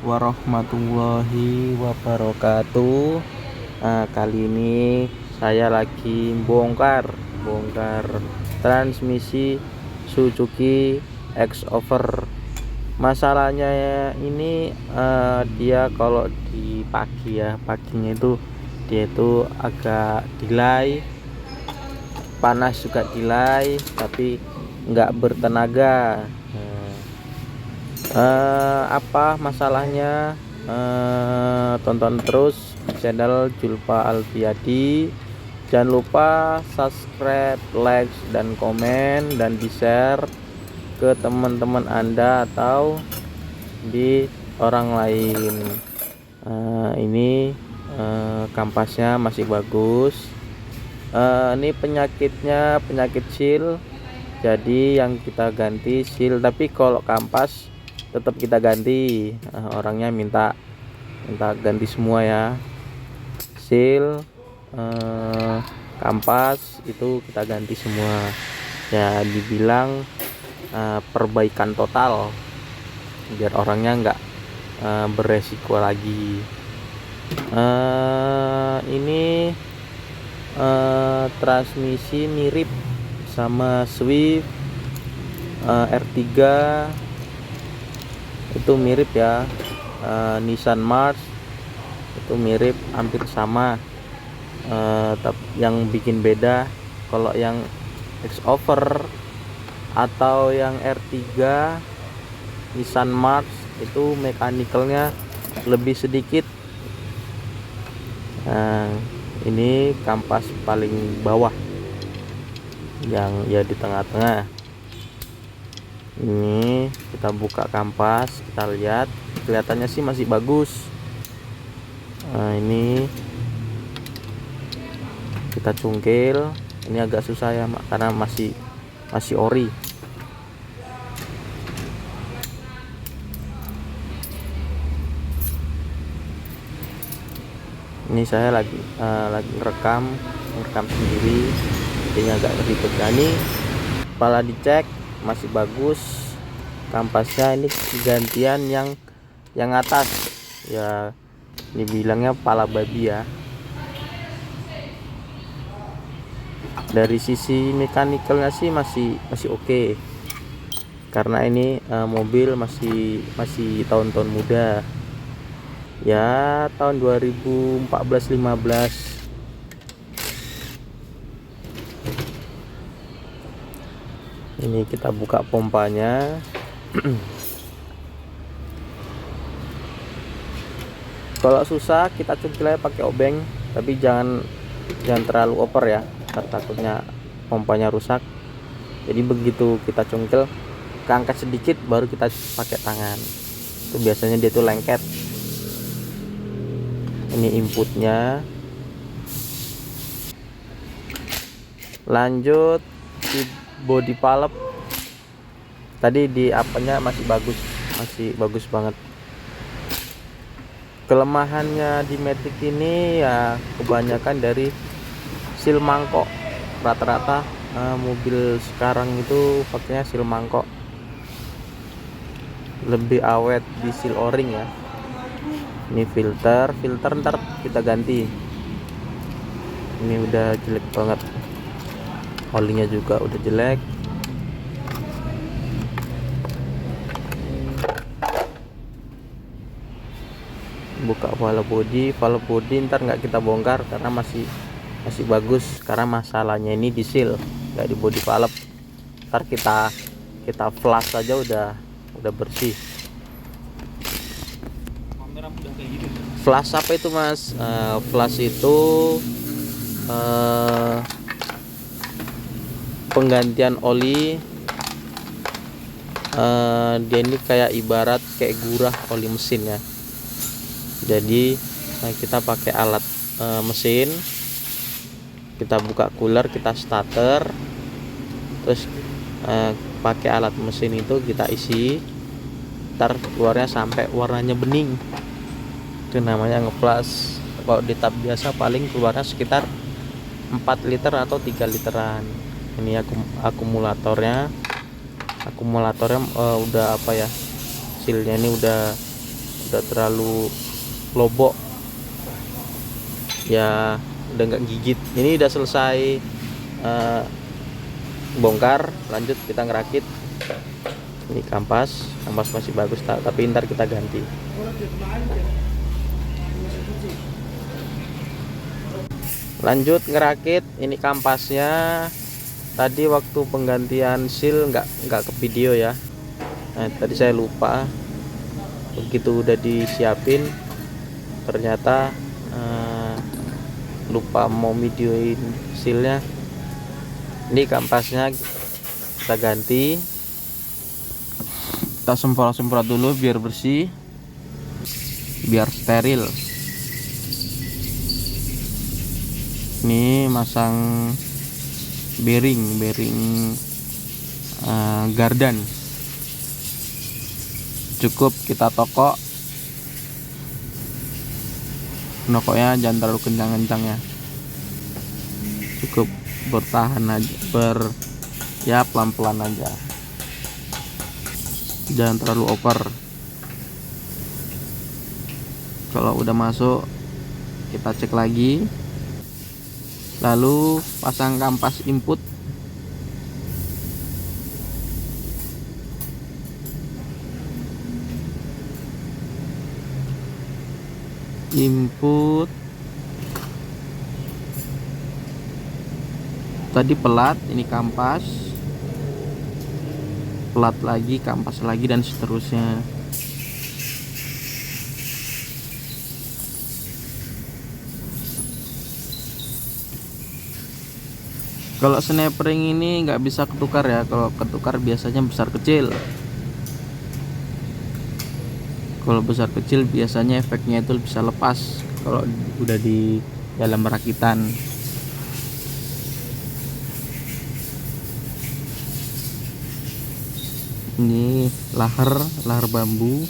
warahmatullahi wabarakatuh. Kali ini saya lagi bongkar transmisi Suzuki X-Over. Masalahnya ini dia kalau di pagi ya, paginya itu dia itu agak delay, panas juga delay, tapi nggak bertenaga. Apa masalahnya? Tonton terus channel Julfa Alfiadi. Jangan lupa subscribe, like, dan komen, dan di share ke teman-teman Anda atau di orang lain. Ini kampasnya masih bagus. Ini penyakitnya penyakit seal, jadi yang kita ganti seal, tapi kalau kampas tetap kita ganti. Orangnya minta ganti semua ya, seal, kampas itu kita ganti semua ya, dibilang perbaikan total biar orangnya nggak beresiko lagi. Ini transmisi mirip sama Swift R3, itu mirip ya. Nissan Mars itu mirip, hampir sama. Tapi yang bikin beda, kalau yang X-Over atau yang R3 Nissan Mars itu mekanikalnya lebih sedikit. Ini kampas paling bawah, yang ya di tengah-tengah. Ini kita buka kampas, kita lihat, kelihatannya sih masih bagus. Ini kita cungkil, ini agak susah ya karena masih ori. Ini saya lagi rekam sendiri, ini agak ribet. Ini kepala dicek masih bagus, kampasnya ini gantian yang atas ya, dibilangnya pala babi ya. Dari sisi mekanikalnya sih masih oke, karena ini mobil masih tahun-tahun muda ya, tahun 2014-15. Ini kita buka pompanya. Kalau susah kita cungkil aja pakai obeng, tapi jangan terlalu over ya, takutnya pompanya rusak. Jadi begitu kita cungkil, keangkat sedikit baru kita pakai tangan, itu biasanya dia tuh lengket. Ini inputnya. Lanjut di body palep, tadi di apanya masih bagus banget. Kelemahannya di Matic ini ya kebanyakan dari seal mangkok. Rata-rata mobil sekarang itu pakainya seal mangkok, lebih awet di seal o-ring ya. Ini filter ntar kita ganti. Ini udah jelek banget, olinya juga udah jelek. Buka valve body ntar nggak kita bongkar karena masih bagus, karena masalahnya ini di seal, nggak di body valve. Ntar kita flush aja udah bersih. Flush apa itu mas? Flush itu penggantian oli. Dia ini kayak ibarat kayak gurah oli mesin ya. Jadi kita pakai alat mesin, kita buka cooler, kita starter, terus pakai alat mesin itu kita isi, ntar keluarnya sampai warnanya bening, itu namanya ngeflash. Kalau di tab biasa paling keluarnya sekitar 4 liter atau 3 literan. Ini akumulatornya udah apa ya, sealnya ini udah udah terlalu lobok ya, udah nggak gigit. Ini udah selesai bongkar, lanjut kita ngerakit. Ini kampas masih bagus tapi ntar kita ganti. Lanjut ngerakit. Ini kampasnya tadi waktu penggantian seal nggak ke video ya. Nah, tadi saya lupa, begitu udah disiapin ternyata lupa mau videoin sealnya. Ini kampasnya kita ganti, kita semprot dulu biar bersih, biar steril. Ini masang bearing gardan. Cukup kita tokok, nokoknya jangan terlalu kencang-kencang ya, cukup bertahan aja, ya pelan-pelan aja, jangan terlalu over. Kalau udah masuk kita cek lagi, lalu pasang kampas input. Tadi pelat, ini kampas, pelat lagi, kampas lagi, dan seterusnya. Kalau snapring ini nggak bisa ketukar ya, kalau ketukar biasanya besar kecil. Kalau besar kecil biasanya efeknya itu bisa lepas kalau udah di dalam rakitan. Ini lahar bambu.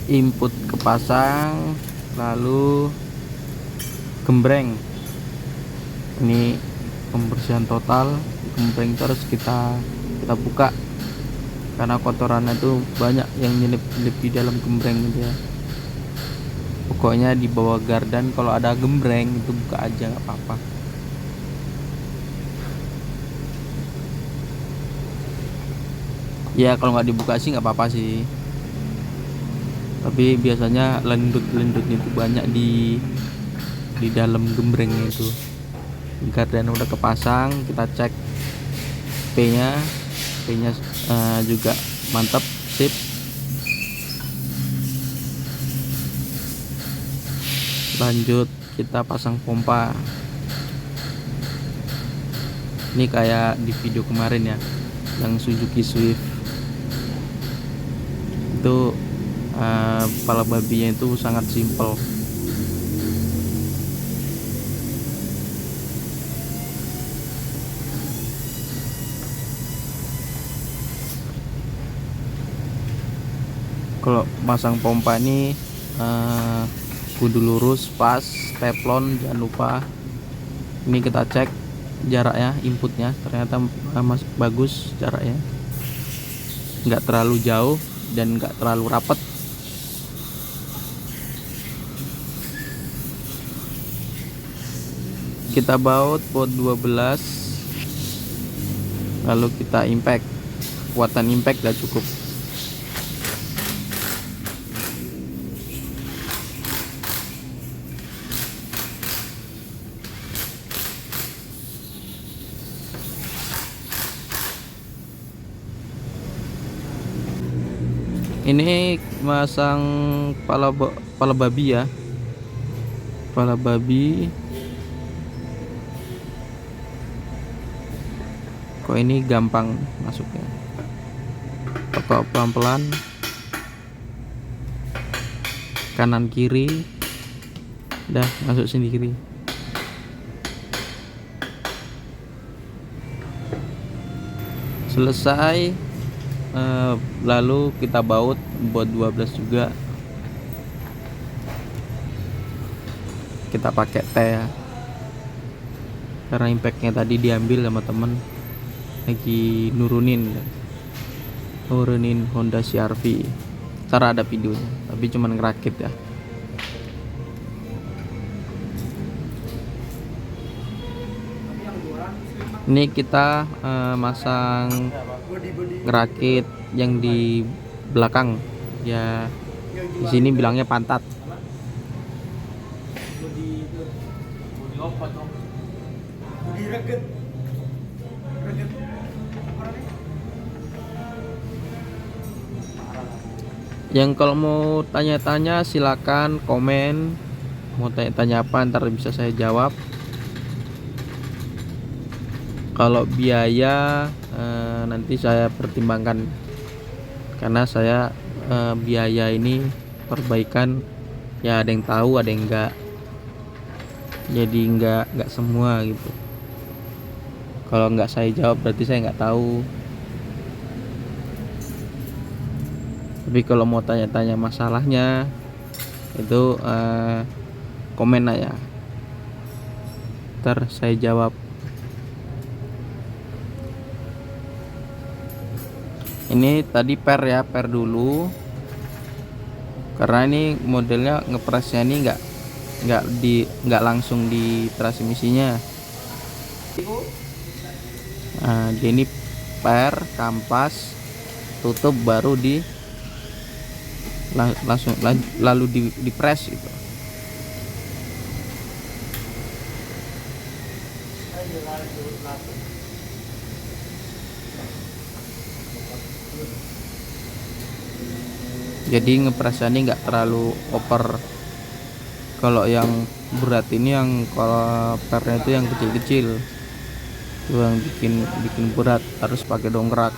Input kepasang, lalu gembreng. Ini pembersihan total. Gembreng terus kita buka karena kotorannya tuh banyak yang nyelip di dalam gembreng gitu ya. Pokoknya di bawah gardan kalau ada gembreng itu buka aja, nggak apa-apa. Ya kalau nggak dibuka sih nggak apa-apa sih, tapi biasanya lendut-lendutnya itu banyak di dalam gembrengnya itu. Gardan udah kepasang, kita cek P-nya juga mantap, sip. Lanjut kita pasang pompa. Ini kayak di video kemarin ya, yang Suzuki Swift itu kepala babinya itu sangat simpel. Kalau pasang pompa ini kudu lurus, pas, teflon jangan lupa. Ini kita cek jaraknya, inputnya ternyata masih bagus jaraknya, nggak terlalu jauh dan nggak terlalu rapet. Kita baut 12, lalu kita impact. Kekuatan impact udah cukup. Ini masang kepala babi ya, kepala babi. Kok ini gampang masuknya, tekuk pelan-pelan kanan kiri, udah masuk sendiri. Selesai, lalu kita baut buat 12 juga. Kita pakai T ya, karena impactnya tadi diambil sama temen lagi nurunin Honda CR-V. Cara ada videonya, tapi cuman ngerakit ya. Ini kita masang ngerakit yang di belakang ya, di sini bilangnya pantat. Yang kalau mau tanya-tanya silakan komen, mau tanya-tanya apa ntar bisa saya jawab. Kalau biaya nanti saya pertimbangkan, karena saya biaya ini perbaikan ya ada yang tahu ada yang enggak, jadi enggak semua gitu. Kalau enggak saya jawab berarti saya enggak tahu. Tapi kalau mau tanya-tanya masalahnya itu komen aja, ntar saya jawab. Ini tadi per dulu, karena ini modelnya ngepresnya ini nggak langsung di transmisinya. Nah, dia ini per kampas tutup baru lalu di press gitu. Jadi ngepresnya ini nggak terlalu over. Kalau yang berat ini, yang kalau pernya itu yang kecil-kecil, itu yang bikin berat, harus pakai dongkrak.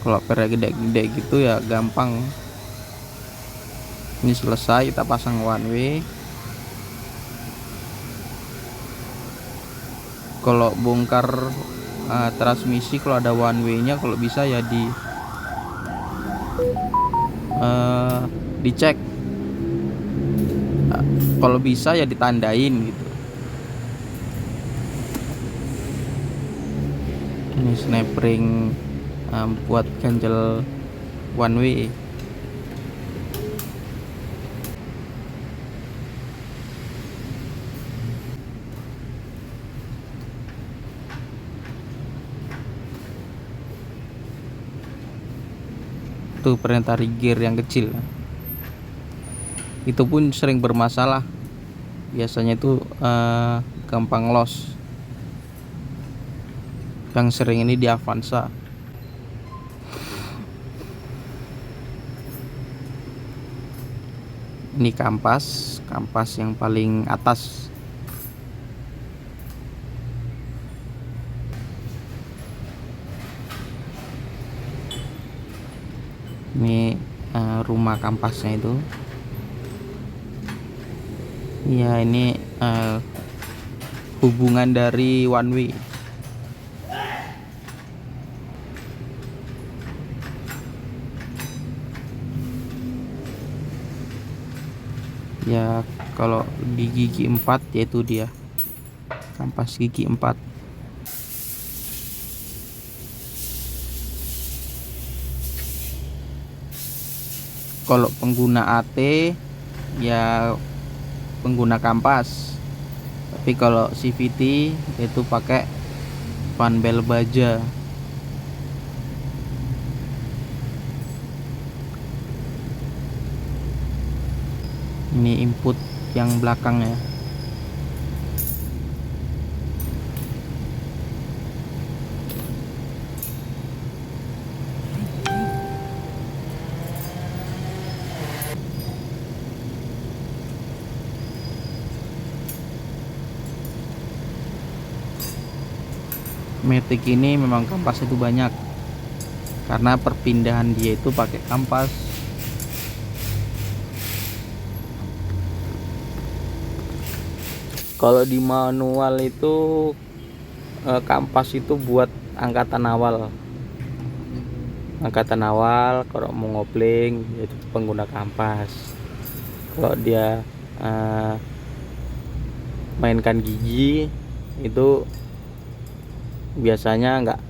Kalau pernya gede-gede gitu ya gampang. Ini selesai, kita pasang one way. Kalau bongkar transmisi, kalau ada one way-nya, kalau bisa ya dicek. Kalau bisa ya ditandain gitu. Ini snap-ring buat ganjel one way. Tuh perintah gear yang kecil, itu pun sering bermasalah. Biasanya itu gampang loss. Yang sering ini di Avanza. Ini kampas yang paling atas. Ini rumah kampasnya itu ya. Ini hubungan dari one way. Ya kalau di gigi 4 yaitu dia kampas gigi 4. Kalau pengguna AT ya pengguna kampas, tapi kalau CVT itu pakai fan bel baja. Ini input yang belakangnya. Matic ini memang kampas itu banyak, karena perpindahan dia itu pakai kampas. Kalau di manual itu kampas itu buat angkatan awal. angkatan awal kalau mau ngopling itu pengguna kampas. Kalau dia mainkan gigi itu biasanya nggak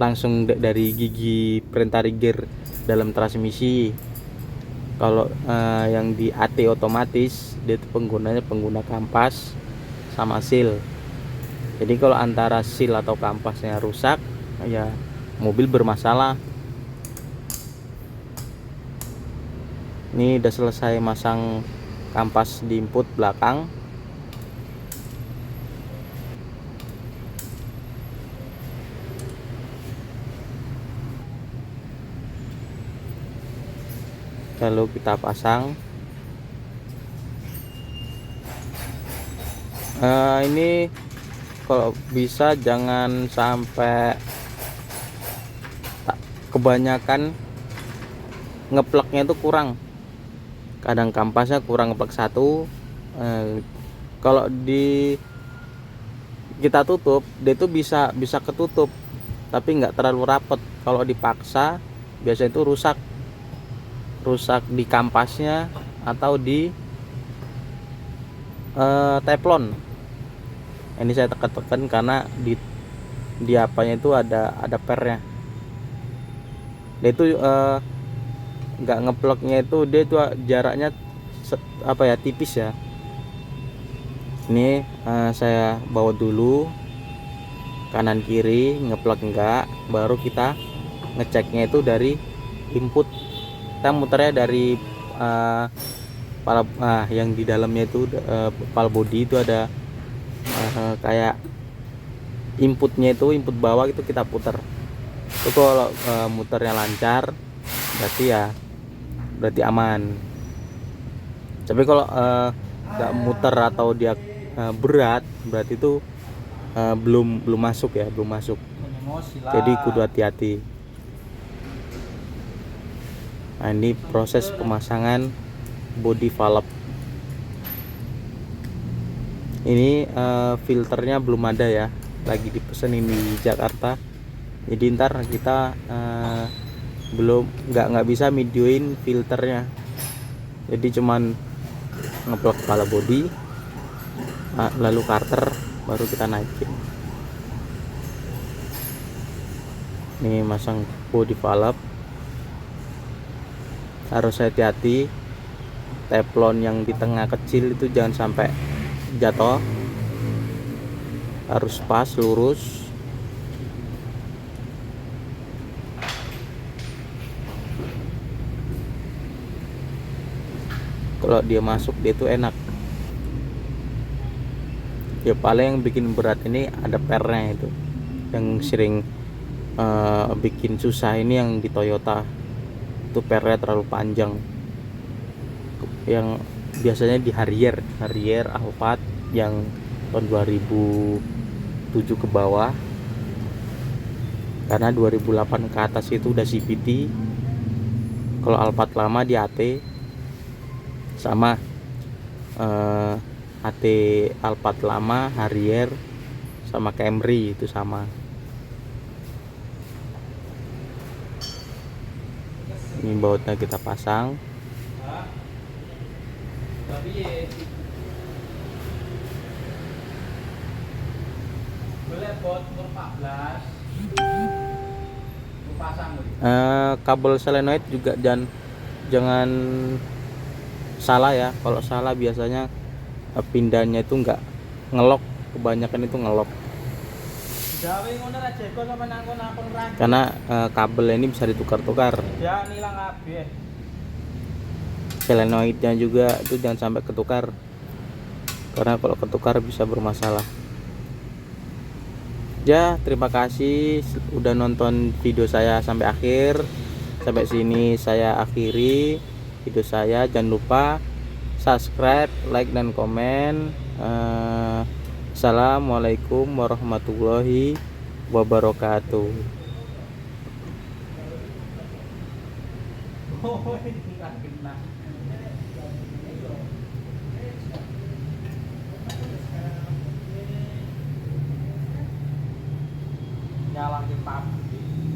langsung dari gigi perintah trigger dalam transmisi. Kalau yang di AT otomatis dia itu pengguna kampas sama seal. Jadi kalau antara seal atau kampasnya rusak ya mobil bermasalah. Ini udah selesai masang kampas di input belakang. Lalu kita pasang. Ini kalau bisa jangan sampai kebanyakan ngepleknya itu kurang. Kadang kampasnya kurang ngeplek satu. Kalau kita tutup dia itu bisa ketutup tapi nggak terlalu rapet. Kalau dipaksa biasanya itu rusak di kampasnya atau di teflon. Ini saya tekan karena di apanya itu ada pernya. Dia itu nggak ngeploknya itu dia itu jaraknya tipis ya. Ini saya bawa dulu kanan kiri ngeplok enggak, baru kita ngeceknya itu dari input. Kita muternya dari yang di dalamnya itu pal body itu ada kayak inputnya itu input bawah itu kita putar. Itu kalau muternya lancar berarti aman. Tapi kalau nggak muter atau dia berat berarti itu belum masuk. Jadi kudu hati-hati. Nah, ini proses pemasangan body valve. Ini filternya belum ada ya, lagi dipesan ini di Jakarta. Jadi ntar kita nggak bisa videoin filternya. Jadi cuman ngeplok kepala body, lalu karter baru kita naikin. Ini masang body valve, harus hati-hati. Teflon yang di tengah kecil itu jangan sampai jatuh, harus pas lurus. Kalau dia masuk dia itu enak ya. Paling yang bikin berat ini ada pernya itu yang sering bikin susah. Ini yang di Toyota itu pernya terlalu panjang. Yang biasanya di Harrier Alphard yang tahun 2007 ke bawah, karena 2008 ke atas itu udah CVT. Kalau Alphard lama di AT sama AT Alphard lama, Harrier sama Camry itu sama. Ini bautnya kita pasang. Kabel solenoid juga jangan salah ya. Kalau salah biasanya pindahnya itu nggak ngelok, kebanyakan itu ngelok. Karena kabel ini bisa ditukar-tukar. Solenoidnya juga itu jangan sampai ketukar, karena kalau ketukar bisa bermasalah. Ya, terima kasih udah nonton video saya sampai akhir. Sampai sini saya akhiri video saya. Jangan lupa subscribe, like, dan komen. Assalamualaikum warahmatullahi wabarakatuh. Nyalain pabrik.